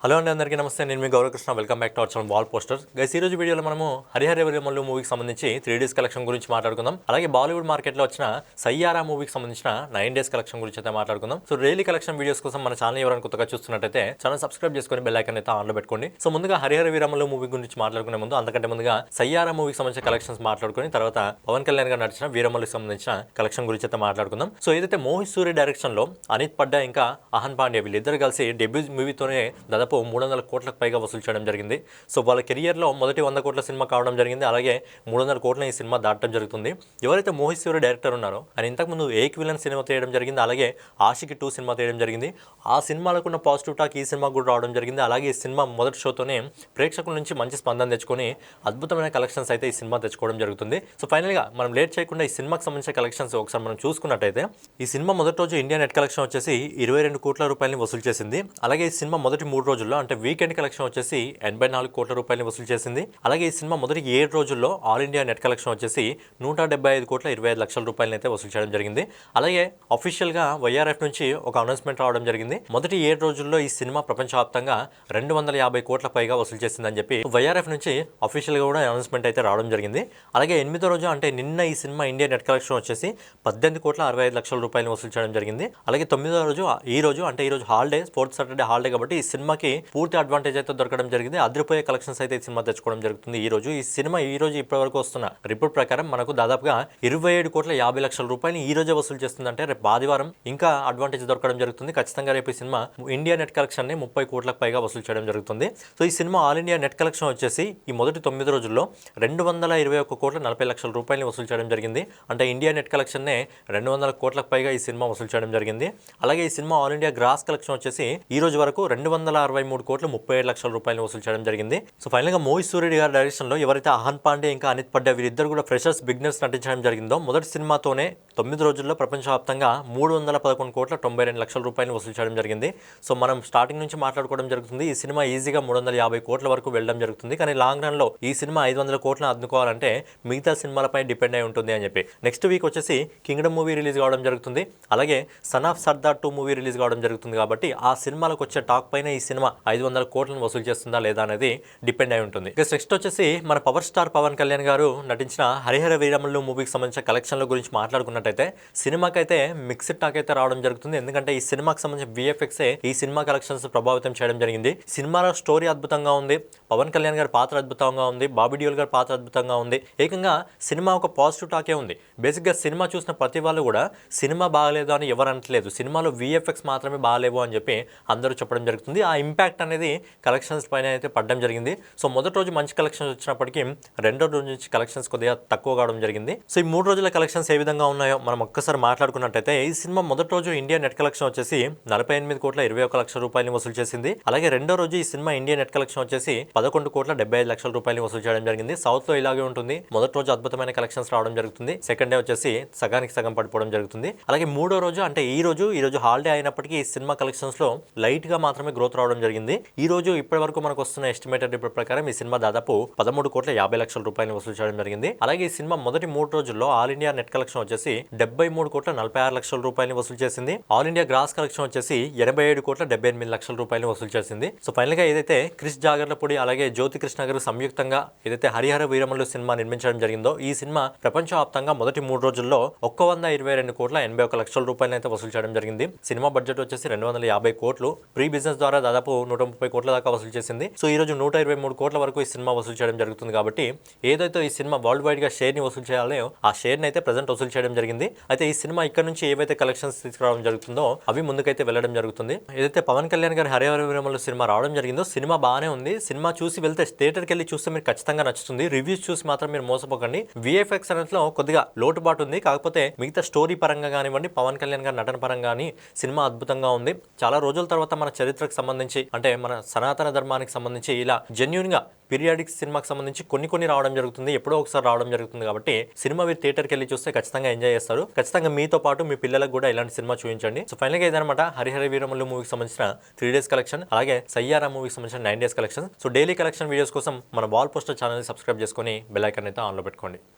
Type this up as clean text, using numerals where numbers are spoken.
Hello అండి, అందరికీ నమస్తే. నేను మీ Gaurav Krishna. Welcome back to our channel wall poster. Guys, ఈ రోజు వీడియోలో మనము హరిహర వీరమల్లు మూవీకి సంబంధించి 3 డేస్ కలెక్షన్ గురించి మాట్లాడుకుందాం. అలాగే బాలీవుడ్ మార్కెట్లో వచ్చిన సయ్యారా మూవీకి సంబంధించిన 9 డేస్ కలెక్షన్ గురించి అయితే మాట్లాడుకుందాం. సో డైలీ కలెక్షన్ వీడియోస్ కోసం మన ఛానల్ ఎవరైనా కొత్తగా చూస్తున్నట్టయితే ఛానల్ సబ్స్క్రైబ్ చేసుకొని బెల్ ఐకాన్ అయితే ఆన్లో పెట్టుకోండి. సో ముందుగా హరిహర వీరమల్లు మూవీ గురించి మాట్లాడుకునే ముందు అంతకంటే ముందుగా సయ్యారా మూవీకి సంబంధించిన కలెక్షన్స్ మాట్లాడుకొని తర్వాత పవన్ కళ్యాణ్ గారు నడిచిన వీరమల్లుకి సంబంధించిన కలెక్షన్ గురించి అయితే మాట్లాడుకుందాం. సో ఏదైతే మోహిత్ సూరి డైరెక్షన్ లో అనిత్ పడ్డా ఇంకా అహన్ పాండే వీళ్ళిద్దరు కలిసి డెబ్యూ మూవీతోనే దాదాపు 300 కోట్లకు పైగా వసూలు చేయడం జరిగింది. సో వాళ్ళ కెరియర్లో మొదటి 100 కోట్ల సినిమా కావడం జరిగింది. అలాగే 300 కోట్ల ఈ సినిమా దాటడం జరుగుతుంది. ఎవరైతే మోహిత్ సూరి డైరెక్టర్ ఉన్నారో ఆయన ఇంతకుముందు ఏక్ విలన్ సినిమా తీయడం జరిగింది. అలాగే ఆషికి 2 సినిమా తీయడం జరిగింది. ఆ సినిమాలకు ఉన్న పాజిటివ్ టాక్ ఈ సినిమా కూడా రావడం జరిగింది. అలాగే ఈ సినిమా మొదటి షోతోనే ప్రేక్షకుల నుంచి మంచి స్పందన తెచ్చుకొని అద్భుతమైన కలెక్షన్స్ అయితే ఈ సినిమా తెచ్చుకోవడం జరుగుతుంది. సో ఫైనల్గా మనం లేట్ చేయకుండా ఈ సినిమాకి సంబంధించిన కలెక్షన్స్ ఒకసారి మనం చూసుకున్నట్టయితే ఈ సినిమా మొదటి రోజు ఇండియా నెట్ కలెక్షన్ వచ్చేసి 22 కోట్ల రూపాయలని వసూలు చేసింది. అలాగే ఈ సినిమా మొదటి 3 రోజుల్లో అంటే వీకెండ్ కలెక్షన్ వచ్చేసి 84 కోట్ల రూపాయలని వసూలు చేసింది. అలాగే ఈ సినిమా మొదటి 7 రోజుల్లో ఆల్ ఇండియా నెట్ కలెక్షన్ వచ్చేసి 175 కోట్ల 25 లక్షల రూపాయలని అయితే వసూలు చేయడం జరిగింది. అలాగే అఫీషియల్గా వైఆర్ఎఫ్ నుంచి ఒక అనౌన్స్మెంట్ రావడం జరిగింది. మొదటి 7 రోజుల్లో ఈ సినిమా ప్రపంచవ్యాప్తంగా 250 కోట్ల పైగా వసూలు చేసిందని చెప్పి వైఆర్ఎఫ్ నుంచి అఫీషియల్గా కూడా అనౌన్స్మెంట్ అయితే రావడం జరిగింది. అలాగే 8వ రోజు అంటే నిన్న ఈ సినిమా ఇండియా నెట్ కలెక్షన్ వచ్చేసి 18 కోట్ల 65 లక్షల రూపాయలు వసూలు చేయడం జరిగింది. అలాగే 9వ రోజు ఈ రోజు అంటే ఈ రోజు హాలిడే, 4th సాటర్డే హాలిడే కాబట్టి ఈ సినిమాకి పూర్తి అడ్వాంటేజ్ అయితే దొరకడం జరిగింది. అదిరిపోయే కలెక్షన్స్ అయితే ఈ సినిమా తెచ్చుకోవడం జరుగుతుంది. ఈ సినిమా ఈ రోజు ఇప్పటి వరకు వస్తున్న రిపోర్ట్ ప్రకారం మనకు దాదాపుగా 27 కోట్ల 50 లక్షల రూపాయలు ఈ రోజే వసూలు చేస్తుందంటే రేపు ఆదివారం ఇంకా అడ్వాంటేజ్ దొరకడం జరుగుతుంది. ఖచ్చితంగా రేపు ఈ సినిమా ఇండియా నెట్ కలెక్షన్ ని 30 కోట్లకు పైగా వసూలు చేయడం జరుగుతుంది. సో ఈ సినిమా ఆల్ ఇండియా నెట్ కలెక్షన్ వచ్చేసి ఈ మొదటి 9 రోజుల్లో 221 కోట్ల 40 లక్షల రూపాయలు వసూలు చేయడం జరిగింది. అంటే ఇండియా నెట్ కలెక్షన్ నే 200 కోట్లకు పైగా ఈ సినిమా వసూలు చేయడం జరిగింది. అలాగే ఈ సినిమా ఆల్ ఇండియా గ్రాస్ కలెక్షన్ వచ్చేసి ఈ రోజు వరకు 263 కోట్ల 37 లక్షల రూపాయలు వసూలు చేయడం జరిగింది. సో ఫైనల్ గా మోహిత్ సూరి గారి డైరెక్షన్ లో ఎవరైతే అహన్ పాండే ఇంకా అనిత్ పడ్డా వీరిద్దరు కూడా ఫ్రెషర్స్ బిగినర్స్ నటించడం జరిగిందో మొదటి సినిమాతోనే 9 రోజుల్లో ప్రపంచవ్యాప్తంగా 311 కోట్ల 92 లక్షల రూపాయలు వసూలు చేయడం జరిగింది. సో మనం స్టార్టింగ్ నుంచి మాట్లాడుకోవడం జరుగుతుంది. ఈ సినిమా ఈజీగా 350 కోట్ల వరకు వెళ్ళడం జరుగుతుంది. కానీ లాంగ్ రన్ లో ఈ సినిమా 500 కోట్లను అందుకోవాలంటే మిగతా సినిమాలపై డిపెండ్ అయి ఉంటుంది అని చెప్పి నెక్స్ట్ వీక్ వచ్చేసి కింగ్డమ్ మూవీ రిలీజ్ కావడం జరుగుతుంది. అలాగే son of Sardar 2 movie release కావడం జరుగుతుంది. కాబట్టి ఆ సినిమాలకు వచ్చే టాక్ పైన ఈ సినిమా 500 కోట్లను వసూలు చేస్తుందా లేదా అనేది డిపెండ్ అయి ఉంటుంది. నెక్స్ట్ వచ్చేసి మన పవర్ స్టార్ పవన్ కళ్యాణ్ గారు నటించిన హరిహర వీరమల్లు మూవీకి సంబంధించిన కలెక్షన్ల గురించి మాట్లాడుకున్నట్టయితే సినిమాకి అయితే మిక్స్డ్ టాక్ అయితే రావడం జరుగుతుంది. ఎందుకంటే ఈ సినిమాకి సంబంధించిన విఎఫ్ఎక్స్ ఈ సినిమా కలెక్షన్స్ ప్రభావితం చేయడం జరిగింది. సినిమాలో స్టోరీ అద్భుతంగా ఉంది, పవన్ కళ్యాణ్ గారి పాత్ర అద్భుతంగా ఉంది, బాబీ డియోల్ గారి పాత్ర అద్భుతంగా ఉంది. ఏకంగా సినిమా ఒక పాజిటివ్ టాకే ఉంది. బేసిక్గా సినిమా చూసిన ప్రతి వాళ్ళు కూడా సినిమా బాగలేదు అని ఎవరు అనట్లేదు, సినిమాలో విఎఫ్ఎక్స్ మాత్రమే బాగలేవు అని చెప్పి అందరూ చెప్పడం జరుగుతుంది. ఆ ఇంపాక్ట్ అనేది కలెక్షన్స్ పైన అయితే పడడం జరిగింది. సో మొదటి రోజు మంచి కలెక్షన్స్ వచ్చినప్పటికీ రెండో రోజు నుంచి కలెక్షన్స్ కొద్దిగా తక్కువ కావడం జరిగింది. సో ఈ 3 రోజుల కలెక్షన్స్ ఏ విధంగా ఉన్నాయో మనం ఒక్కసారి మాట్లాడుకున్నట్టయితే ఈ సినిమా మొదటి రోజు ఇండియా నెట్ కలెక్షన్ వచ్చేసి 48 కోట్ల 21 లక్షల రూపాయలు వసూలు చేసింది. అలాగే రెండో రోజు ఈ సినిమా ఇండియా నెట్ కలెక్షన్ వచ్చేసి 11 కోట్ల 75 లక్షల రూపాయలు వసూలు చేయడం జరిగింది. సౌత్ లో ఇలాగే ఉంటుంది. మొదటి రోజు అద్భుతమైన కలెక్షన్స్ రావడం జరుగుతుంది. సెకండ్ డే వచ్చేసి సగానికి సగం పడిపోవడం జరుగుతుంది. అలాగే మూడో రోజు అంటే ఈ రోజు హాలిడే అయినప్పటికీ ఈ సినిమా కలెక్షన్స్ లో లైట్ గా మాత్రమే గ్రోత్ రావడం జరిగింది. ఈ రోజు ఇప్పటి వరకు మనకు వస్తున్న ఎస్టిమేటెడ్ రిపోర్ట్ ప్రకారం ఈ సినిమా దాదాపు 13 కోట్ల 50 లక్షల రూపాయలు వసూలు చేయడం జరిగింది. అలాగే ఈ సినిమా మొదటి 3 రోజుల్లో ఆల్ ఇండియా నెట్ కలెక్షన్ వచ్చేసి 73 కోట్ల 46 లక్షల రూపాయలు వసూలు చేసింది. ఆల్ ఇండియా గ్రాస్ కలెక్షన్ వచ్చేసి 87 కోట్ల 78 లక్షల రూపాయలు వసూలు చేసింది. సో ఫైనల్ గా ఏదైతే క్రిష్ జాగర్లపూడి అలాగే జ్యోతి కృష్ణ గారు సంయుక్తంగా ఏదైతే హరిహర వీరమల్లు సినిమా నిర్మించడం జరిగిందో ఈ సినిమా ప్రపంచవ్యాప్తంగా మొదటి 3 రోజుల్లో 122 కోట్ల 81 లక్షల రూపాయలు అయితే వసూలు చేయడం జరిగింది. సినిమా బడ్జెట్ వచ్చేసి 250 కోట్లు, ప్రీ బిజినెస్ ద్వారా దాదాపు 130 కోట్ల దాకా వసూలు చేసింది. సో ఈ రోజు 123 కోట్ల వరకు ఈ సినిమా వసూలు చేయడం జరుగుతుంది. కాబట్టి ఏదైతే ఈ సినిమా వరల్డ్ వైడ్ గా షేర్ ని వసూలు చేయాలో ఆ షేర్ ని అయితే ప్రెజెంట్ వసూలు చేయడం జరిగింది. అయితే ఈ సినిమా ఇక్కడ నుంచి ఏవైతే కలెక్షన్స్ తీసుకురావడం జరుగుతుందో అవి ముందుకైతే వెళ్ళడం జరుగుతుంది. ఏదైతే పవన్ కళ్యాణ్ గారి హరిహర వీరమల్లు సినిమా రావడం జరిగిందో సినిమా బాగానే ఉంది. సినిమా చూసి వెళ్తే థియేటర్కి వెళ్ళి చూస్తే మీరు ఖచ్చితంగా నచ్చుతుంది. రివ్యూస్ చూసి మాత్రం మీరు మోసపోకండి. విఎఫ్ఎక్స్ అనేది కొద్దిగా లోటుబాటు ఉంది. కాకపోతే మిగతా స్టోరీ పరంగా కానివ్వండి, పవన్ కళ్యాణ్ గారి నటన పరంగా కానీ సినిమా అద్భుతంగా ఉంది. చాలా రోజుల తర్వాత మన చరిత్రకు సంబంధించి అంటే మన సనాతన ధర్మానికి సంబంధించి ఇలా జెన్యూన్ గా పీరియాడిక్ సినిమాకి సంబంధించి కొన్ని రావడం జరుగుతుంది. ఎప్పుడో ఒకసారి రావడం జరుగుతుంది. కాబట్టి సినిమా మీరు థియేటర్కి వెళ్ళి చూస్తే ఖచ్చితంగా ఎంజాయ్ చేస్తారు. ఖచ్చితంగా మీతో పాటు మీ పిల్లలకు కూడా ఇలాంటి సినిమా చూపించండి. సో ఫైనల్ గా ఇదనమాట హరిహర వీరమల్లు మూవీకి సంబంధించిన 3 డేస్ కలెక్షన్, అలాగే సయ్యారా మూవీకి సంబంధించిన 9 days collection. So daily collection videos కోసం మన వాల్ పోస్టర్ ఛానల్ ని సబ్స్క్రైబ్ చేసుకొని బెల్ ఐకాన్ అయితే ఆన్లో పెట్టుకోండి.